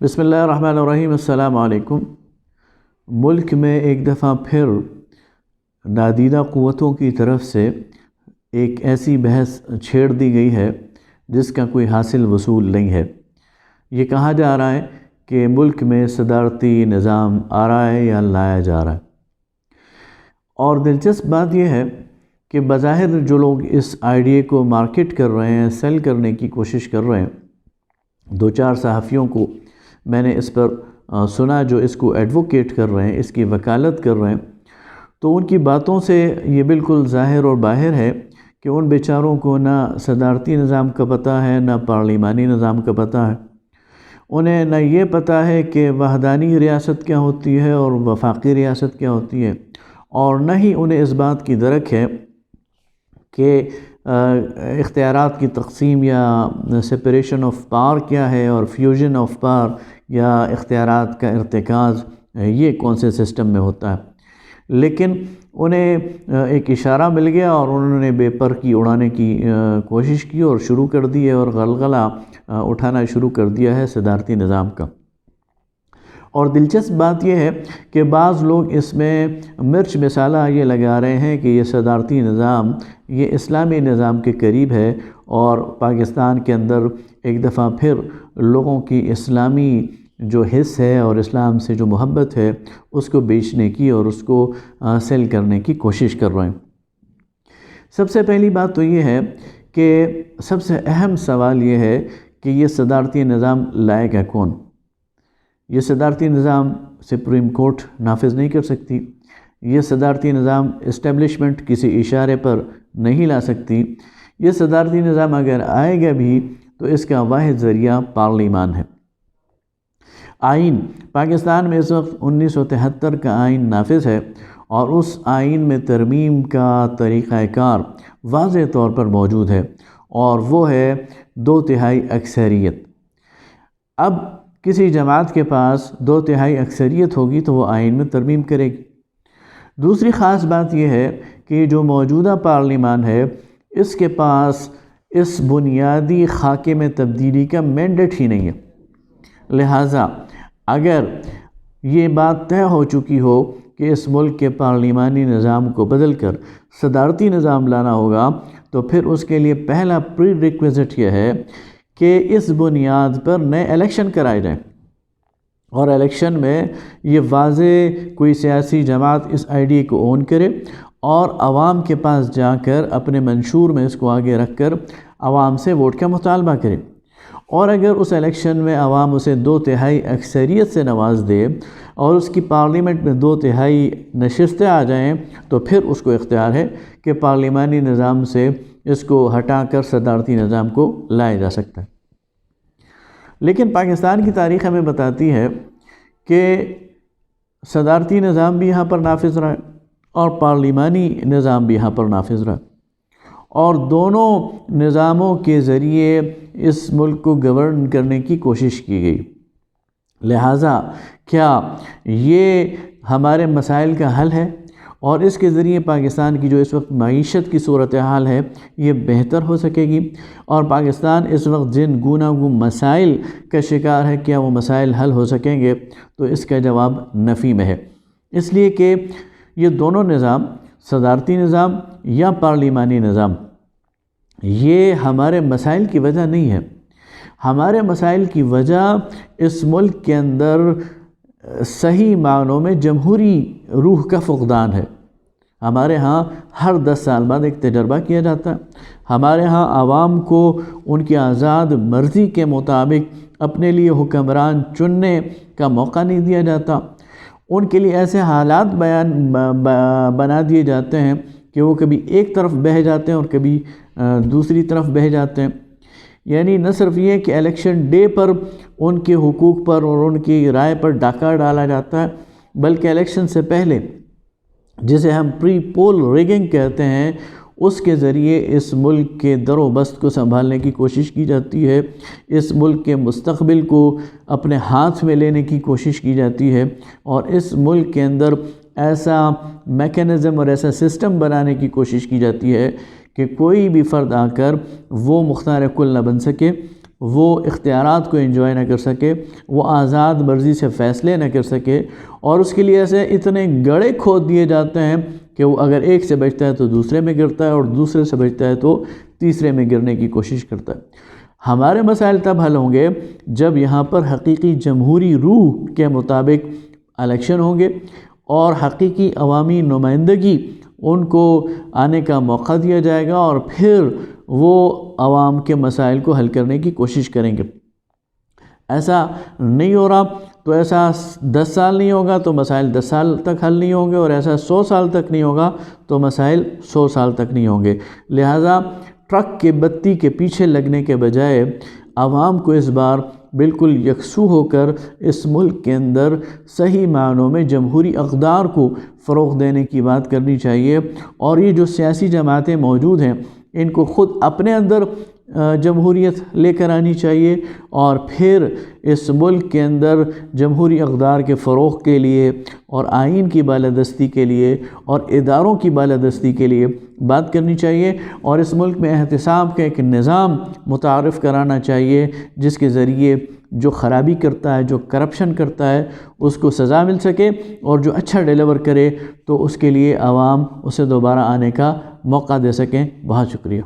بسم اللہ الرحمن الرحیم۔ السلام علیکم۔ ملک میں ایک دفعہ پھر نادیدہ قوتوں کی طرف سے ایک ایسی بحث چھیڑ دی گئی ہے جس کا کوئی حاصل وصول نہیں ہے۔ یہ کہا جا رہا ہے کہ ملک میں صدارتی نظام آ رہا ہے یا لایا جا رہا ہے، اور دلچسپ بات یہ ہے کہ بظاہر جو لوگ اس آئیڈیا کو مارکیٹ کر رہے ہیں، سیل کرنے کی کوشش کر رہے ہیں، دو چار صحافیوں کو میں نے اس پر سنا جو اس کو ایڈوکیٹ کر رہے ہیں، اس کی وکالت کر رہے ہیں، تو ان کی باتوں سے یہ بالکل ظاہر اور باہر ہے کہ ان بیچاروں کو نہ صدارتی نظام کا پتہ ہے، نہ پارلیمانی نظام کا پتہ ہے۔ انہیں نہ یہ پتہ ہے کہ وحدانی ریاست کیا ہوتی ہے اور وفاقی ریاست کیا ہوتی ہے، اور نہ ہی انہیں اس بات کی درک ہے کہ اختیارات کی تقسیم یا سپریشن آف پاور کیا ہے، اور فیوژن آف پاور یا اختیارات کا ارتکاز یہ کون سے سسٹم میں ہوتا ہے۔ لیکن انہیں ایک اشارہ مل گیا اور انہوں نے بے پر کی اڑانے کی کوشش کی اور شروع کر دی ہے، اور غلغلہ اٹھانا شروع کر دیا ہے صدارتی نظام کا۔ اور دلچسپ بات یہ ہے کہ بعض لوگ اس میں مرچ مسالہ یہ لگا رہے ہیں کہ یہ صدارتی نظام یہ اسلامی نظام کے قریب ہے، اور پاکستان کے اندر ایک دفعہ پھر لوگوں کی اسلامی جو حص ہے اور اسلام سے جو محبت ہے اس کو بیچنے کی اور اس کو سیل کرنے کی کوشش کر رہے ہیں۔ سب سے پہلی بات تو یہ ہے کہ سب سے اہم سوال یہ ہے کہ یہ صدارتی نظام لائے گا کون؟ یہ صدارتی نظام سپریم کورٹ نافذ نہیں کر سکتی، یہ صدارتی نظام اسٹیبلشمنٹ کسی اشارے پر نہیں لا سکتی، یہ صدارتی نظام اگر آئے گا بھی تو اس کا واحد ذریعہ پارلیمان ہے۔ آئین پاکستان میں اس وقت 1973 کا آئین نافذ ہے، اور اس آئین میں ترمیم کا طریقہ کار واضح طور پر موجود ہے، اور وہ ہے 2/3 اکثریت۔ اب کسی جماعت کے پاس 2/3 اکثریت ہوگی تو وہ آئین میں ترمیم کرے گی۔ دوسری خاص بات یہ ہے کہ جو موجودہ پارلیمان ہے اس کے پاس اس بنیادی خاکے میں تبدیلی کا مینڈیٹ ہی نہیں ہے۔ لہٰذا اگر یہ بات طے ہو چکی ہو کہ اس ملک کے پارلیمانی نظام کو بدل کر صدارتی نظام لانا ہوگا، تو پھر اس کے لیے پہلا پری ریکویزٹ یہ ہے کہ اس بنیاد پر نئے الیکشن کرائے جائیں، اور الیکشن میں یہ واضح کوئی سیاسی جماعت اس آئیڈیا کو اون کرے اور عوام کے پاس جا کر اپنے منشور میں اس کو آگے رکھ کر عوام سے ووٹ کا مطالبہ کرے، اور اگر اس الیکشن میں عوام اسے 2/3 اکثریت سے نواز دے اور اس کی پارلیمنٹ میں 2/3 نشستیں آ جائیں، تو پھر اس کو اختیار ہے کہ پارلیمانی نظام سے اس کو ہٹا کر صدارتی نظام کو لایا جا سکتا ہے۔ لیکن پاکستان کی تاریخ ہمیں بتاتی ہے کہ صدارتی نظام بھی یہاں پر نافذ رہا ہے اور پارلیمانی نظام بھی یہاں پر نافذ رہا، اور دونوں نظاموں کے ذریعے اس ملک کو گورن کرنے کی کوشش کی گئی۔ لہٰذا کیا یہ ہمارے مسائل کا حل ہے، اور اس کے ذریعے پاکستان کی جو اس وقت معیشت کی صورتحال ہے یہ بہتر ہو سکے گی، اور پاکستان اس وقت جن گوناگون مسائل کا شکار ہے کیا وہ مسائل حل ہو سکیں گے؟ تو اس کا جواب نفی میں ہے، اس لیے کہ یہ دونوں نظام، صدارتی نظام یا پارلیمانی نظام، یہ ہمارے مسائل کی وجہ نہیں ہے۔ ہمارے مسائل کی وجہ اس ملک کے اندر صحیح معنوں میں جمہوری روح کا فقدان ہے۔ ہمارے ہاں ہر 10 سال بعد ایک تجربہ کیا جاتا ہے، ہمارے ہاں عوام کو ان کی آزاد مرضی کے مطابق اپنے لیے حکمران چننے کا موقع نہیں دیا جاتا، ان کے لیے ایسے حالات بنا دیے جاتے ہیں کہ وہ کبھی ایک طرف بہہ جاتے ہیں اور کبھی دوسری طرف بہہ جاتے ہیں۔ یعنی نہ صرف یہ کہ الیکشن ڈے پر ان کے حقوق پر اور ان کی رائے پر ڈاکہ ڈالا جاتا ہے، بلکہ الیکشن سے پہلے جسے ہم پری پول ریگنگ کہتے ہیں، اس کے ذریعے اس ملک کے در و بست کو سنبھالنے کی کوشش کی جاتی ہے، اس ملک کے مستقبل کو اپنے ہاتھ میں لینے کی کوشش کی جاتی ہے، اور اس ملک کے اندر ایسا میکینزم اور ایسا سسٹم بنانے کی کوشش کی جاتی ہے کہ کوئی بھی فرد آ کر وہ مختار کل نہ بن سکے، وہ اختیارات کو انجوائے نہ کر سکے، وہ آزاد مرضی سے فیصلے نہ کر سکے، اور اس کے لیے ایسے اتنے گڑھے کھود دیے جاتے ہیں کہ وہ اگر ایک سے بچتا ہے تو دوسرے میں گرتا ہے، اور دوسرے سے بچتا ہے تو تیسرے میں گرنے کی کوشش کرتا ہے۔ ہمارے مسائل تب حل ہوں گے جب یہاں پر حقیقی جمہوری روح کے مطابق الیکشن ہوں گے اور حقیقی عوامی نمائندگی ان کو آنے کا موقع دیا جائے گا، اور پھر وہ عوام کے مسائل کو حل کرنے کی کوشش کریں گے۔ ایسا نہیں ہو رہا تو ایسا 10 سال نہیں ہوگا تو مسائل 10 سال تک حل نہیں ہوں گے، اور ایسا 100 سال تک نہیں ہوگا تو مسائل 100 سال تک نہیں ہوں گے۔ لہٰذا ٹرک کے بتی کے پیچھے لگنے کے بجائے عوام کو اس بار بالکل یکسو ہو کر اس ملک کے اندر صحیح معنوں میں جمہوری اقدار کو فروغ دینے کی بات کرنی چاہیے، اور یہ جو سیاسی جماعتیں موجود ہیں ان کو خود اپنے اندر جمہوریت لے کر آنی چاہیے، اور پھر اس ملک کے اندر جمہوری اقدار کے فروغ کے لیے اور آئین کی بالادستی کے لیے اور اداروں کی بالادستی کے لیے بات کرنی چاہیے، اور اس ملک میں احتساب کا ایک نظام متعارف کرانا چاہیے جس کے ذریعے جو خرابی کرتا ہے، جو کرپشن کرتا ہے، اس کو سزا مل سکے، اور جو اچھا ڈیلیور کرے تو اس کے لیے عوام اسے دوبارہ آنے کا موقع دے سکیں۔ بہت شکریہ۔